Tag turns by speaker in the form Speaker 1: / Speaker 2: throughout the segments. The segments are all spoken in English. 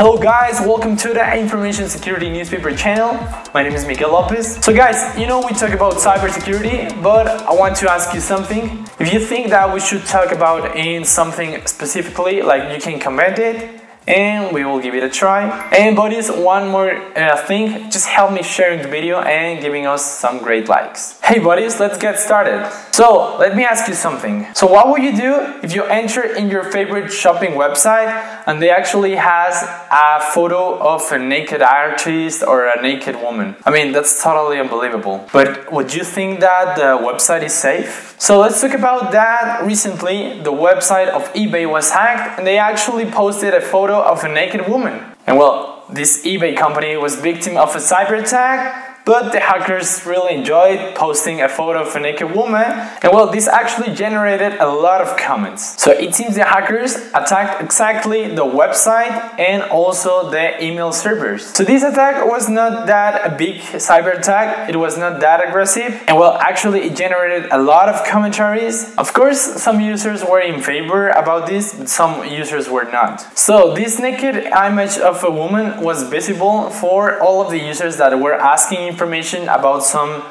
Speaker 1: Hello guys, welcome to the Information Security newspaper channel. My name is Miguel Lopez. So guys, we talk about cybersecurity, but I want to ask you something. If you think that we should talk about in something specifically, like you can comment it and we will give it a try. And buddies, one more thing, just help me sharing the video and giving us some great likes. Hey buddies, let's get started. So let me ask you something. So what would you do if you enter in your favorite shopping website and they actually has a photo of a naked artist or a naked woman? I mean, that's totally unbelievable. But would you think that the website is safe? So let's talk about that. Recently, the website of eBay was hacked and they actually posted a photo of a naked woman. And well, this eBay company was victim of a cyber attack, but the hackers really enjoyed posting a photo of a naked woman, and well, this actually generated a lot of comments. So it seems the hackers attacked exactly the website and also the email servers. So this attack was not that a big cyber attack, it was not that aggressive, and well, actually it generated a lot of commentaries. Of course, some users were in favor about this, but some users were not. So this naked image of a woman was visible for all of the users that were asking information about some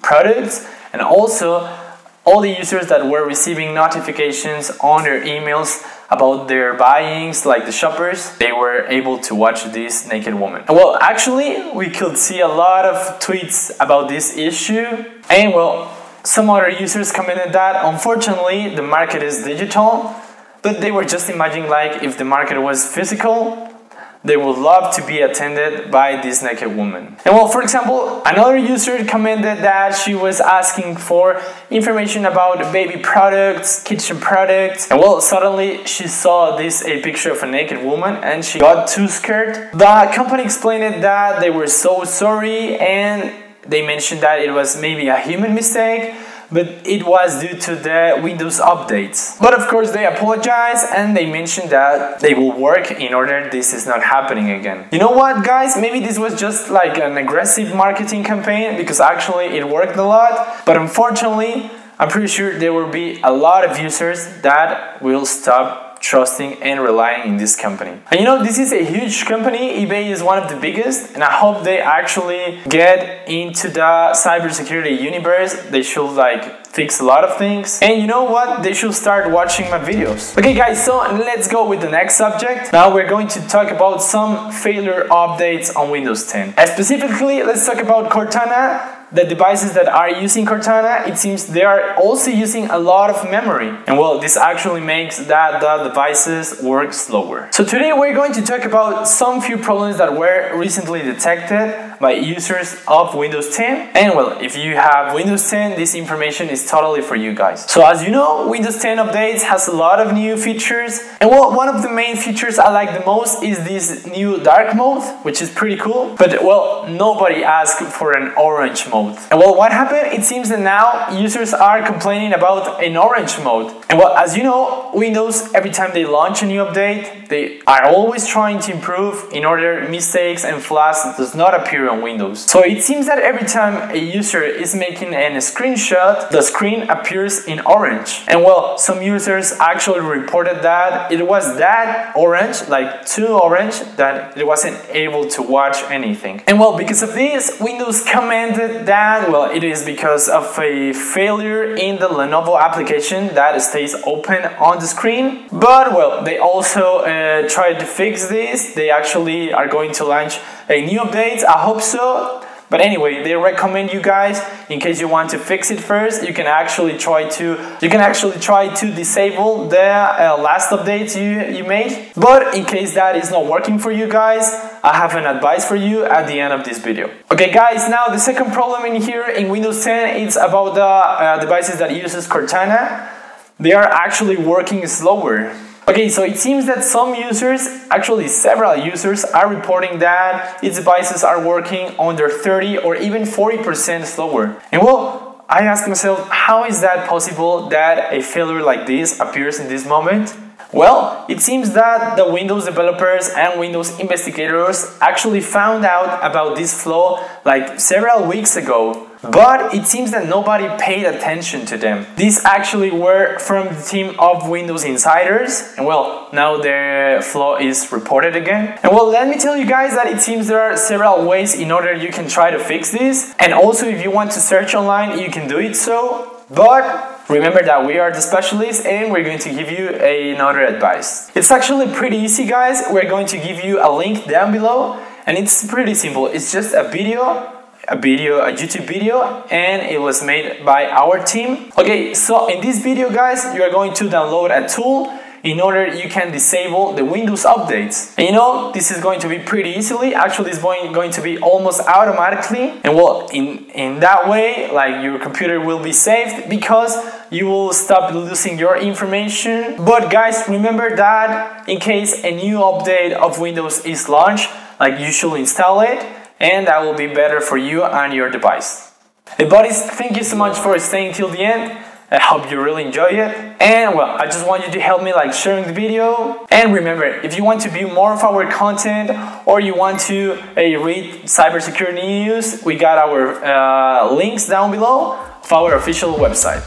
Speaker 1: products, and also all the users that were receiving notifications on their emails about their buyings, like the shoppers, they were able to watch this naked woman. Well, actually, we could see a lot of tweets about this issue, and well, some other users commented that unfortunately the market is digital, but they were just imagining like if the market was physical, they would love to be attended by this naked woman. And well, for example, another user commented that she was asking for information about baby products, kitchen products, and well, suddenly she saw a picture of a naked woman and she got too scared. The company explained that they were so sorry and they mentioned that it was maybe a human mistake, but it was due to the Windows updates. But of course they apologized and they mentioned that they will work in order this is not happening again. You know what guys, maybe this was just like an aggressive marketing campaign because actually it worked a lot, but unfortunately I'm pretty sure there will be a lot of users that will stop trusting and relying in this company. And this is a huge company. eBay is one of the biggest, and I hope they actually get into the cybersecurity universe. They should fix a lot of things, and you know what, they should start watching my videos. Okay guys, so let's go with the next subject. Now we're going to talk about some failure updates on Windows 10. Specifically, let's talk about Cortana. The devices that are using Cortana, it seems they are also using a lot of memory. And well, this actually makes that the devices work slower. So today we're going to talk about some few problems that were recently detected by users of Windows 10. And well, if you have Windows 10, this information is totally for you guys. So as you know, Windows 10 updates has a lot of new features. And well, one of the main features I like the most is this new dark mode, which is pretty cool. But well, nobody asked for an orange mode. And well, what happened? It seems that now users are complaining about an orange mode. And well, as you know, Windows, every time they launch a new update, they are always trying to improve in order mistakes and flaws does not appear on Windows. So it seems that every time a user is making a screenshot, the screen appears in orange. And well, some users actually reported that it was that orange, like too orange, that it wasn't able to watch anything. And well, because of this, Windows commented that, well, it is because of a failure in the Lenovo application that stays open on the screen. But well, they also tried to fix this. They actually are going to launch a new update. I hope so. But anyway, they recommend you guys, in case you want to fix it first, you can actually try to disable the last updates you made. But in case that is not working for you guys, I have an advice for you at the end of this video. Okay guys, now the second problem in here in Windows 10 is about the devices that uses Cortana. They are actually working slower. Okay, so it seems that some users, actually several users, are reporting that its devices are working under 30 or even 40% slower. And well, I asked myself, how is that possible that a failure like this appears in this moment? Well, it seems that the Windows developers and Windows investigators actually found out about this flaw like several weeks ago. but it seems that nobody paid attention to them. These actually were from the team of Windows Insiders, and well, now their flaw is reported again. And well, let me tell you guys that it seems there are several ways in order you can try to fix this, and also if you want to search online, you can do it so, but remember that we are the specialists and we're going to give you another advice. It's actually pretty easy, guys. We're going to give you a link down below, and it's pretty simple. It's just a YouTube video, and it was made by our team. Okay, so in this video, guys, you are going to download a tool in order you can disable the Windows updates. And you know, this is going to be pretty easily. Actually, it's going to be almost automatically. And well, in that way, like, your computer will be saved because you will stop losing your information. But guys, remember that in case a new update of Windows is launched, like, you should install it, and that will be better for you and your device. Hey buddies, thank you so much for staying till the end. I hope you really enjoy it. And well, I just want you to help me like sharing the video. And remember, if you want to view more of our content, or you want to read cybersecurity news, we got our links down below of our official website.